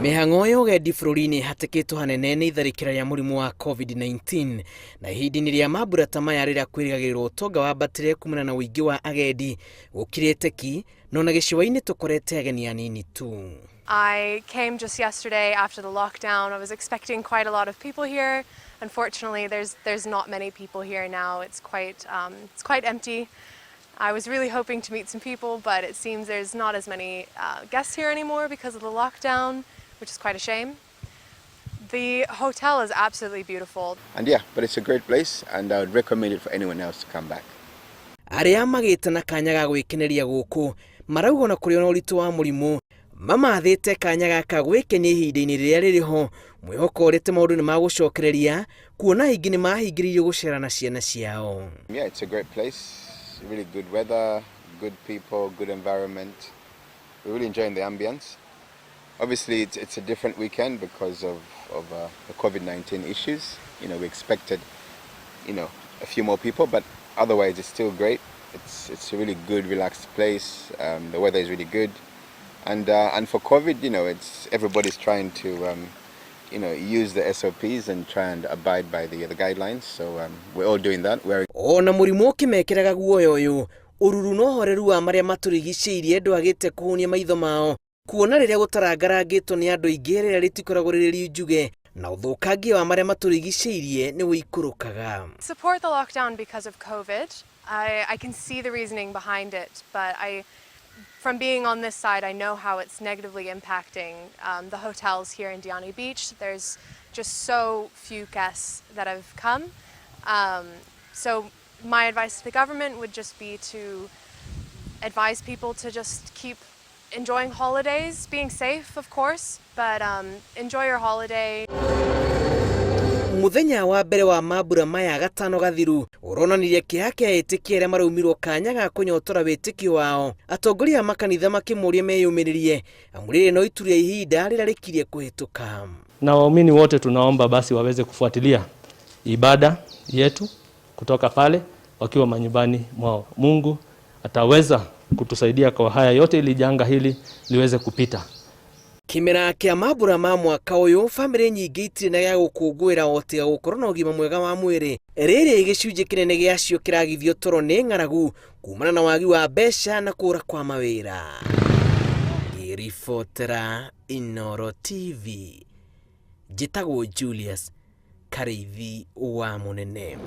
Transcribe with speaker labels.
Speaker 1: Mĩhang'o ya ũgendi bũrũri-inĩ hatĩkĩtwo hanene nĩ itharĩkĩra rĩa mũrimũ wa COVID-19 na ihinda-inĩ rĩa mambura ta maya rĩrĩa kwĩrĩgagĩrĩrwo ũtonga wambatĩre kumana na ũingĩ wa agendi gũkirĩte ki no na gĩcũa-inĩ tũkorete ageni anini tu.
Speaker 2: I came just yesterday after the lockdown. I was expecting quite a lot of people here. Unfortunately, there's not many people here now. It's quite empty. I was really hoping to meet some people, but it seems there's not as many guests here anymore because of the lockdown, which is quite a shame. The hotel is absolutely beautiful.
Speaker 3: And yeah, but it's a great place and I would recommend it for anyone else to come back.
Speaker 1: Arĩa magĩte na kanya ga gwĩkeneria gũkũ marauga na kũrĩ na ũritũ wa mũrimũ mamathĩte kanya gaka gwĩkenia ihinda-inĩ rĩrĩa rĩrĩho mwĩhoko ũrĩte maũndũ nĩ magũcokereria kuona aingĩ nĩ mahingĩrĩirio gũcera na ciana ciao.
Speaker 3: Yeah, it's a great place. Really good weather, good people, good environment. We're really enjoying the ambience. Obviously, it's a different weekend because of the COVID-19 issues. You know, we expected, a few more people, but otherwise it's still great. It's a really good, relaxed place. The weather is really good, and for COVID, it's everybody's trying to, use the SOPs and try and abide by the guidelines. So we're all doing that.
Speaker 1: Ona mũrimũ ũkĩmekĩraga guoya ũyũ ũruru na ũhoreru wa marĩa matũrigicĩirie ndwagĩte kũhunia maitho mao kuona rĩrĩa gũtarangarangĩtwo nĩ andũ aingĩ rĩrĩa rĩtikoragwo rĩrĩ riunjuge na ũthũkangia wa marĩa matũrigicĩirie nĩ wĩikũrũkaga.
Speaker 2: Support the lockdown because of COVID. I can see the reasoning behind it, but from being on this side, I know how it's negatively impacting the hotels here in Diani Beach. There's just so few guests that have come. So my advice to the government would just be to advise people to just keep enjoying holidays, being safe, of course, but enjoy your holiday.
Speaker 1: Muthenya wa mbere wa mambura maya gatano gathiru uronanirie kĩeha kĩa etĩkia arĩa maraumirwo kanya ga kũnyotora wĩtĩkio wao atongoria a makanitha makĩmoria meyũmĩrĩrie amu rĩrĩ no itu rĩa ihinda rĩrĩa rĩkirie kũhĩtũka.
Speaker 4: Na waumini wote tunaomba basi waweze kufuatilia ibada yetu kutoka pale wakiwa manyumbani mwao. Mungu ataweza kutusaidia kwa haya yote ili janga hili liweze kupita.
Speaker 1: Kimera kĩa mambura ma mwaka ũyũ famĩlĩ nyingĩ itirĩ na gĩa gũkũngũĩra o tiga gũkorwo na ũgima mwega wa mwĩrĩ. Rĩrĩ gĩcunjĩ kĩnene gĩacio kĩragithio toro nĩ ng'aragu kumana na wagi wa mbeca na kũũra kwa mawĩra. Ribotera Inooro TV. Njĩtagwo Julius Karĩithi wa Mũnene.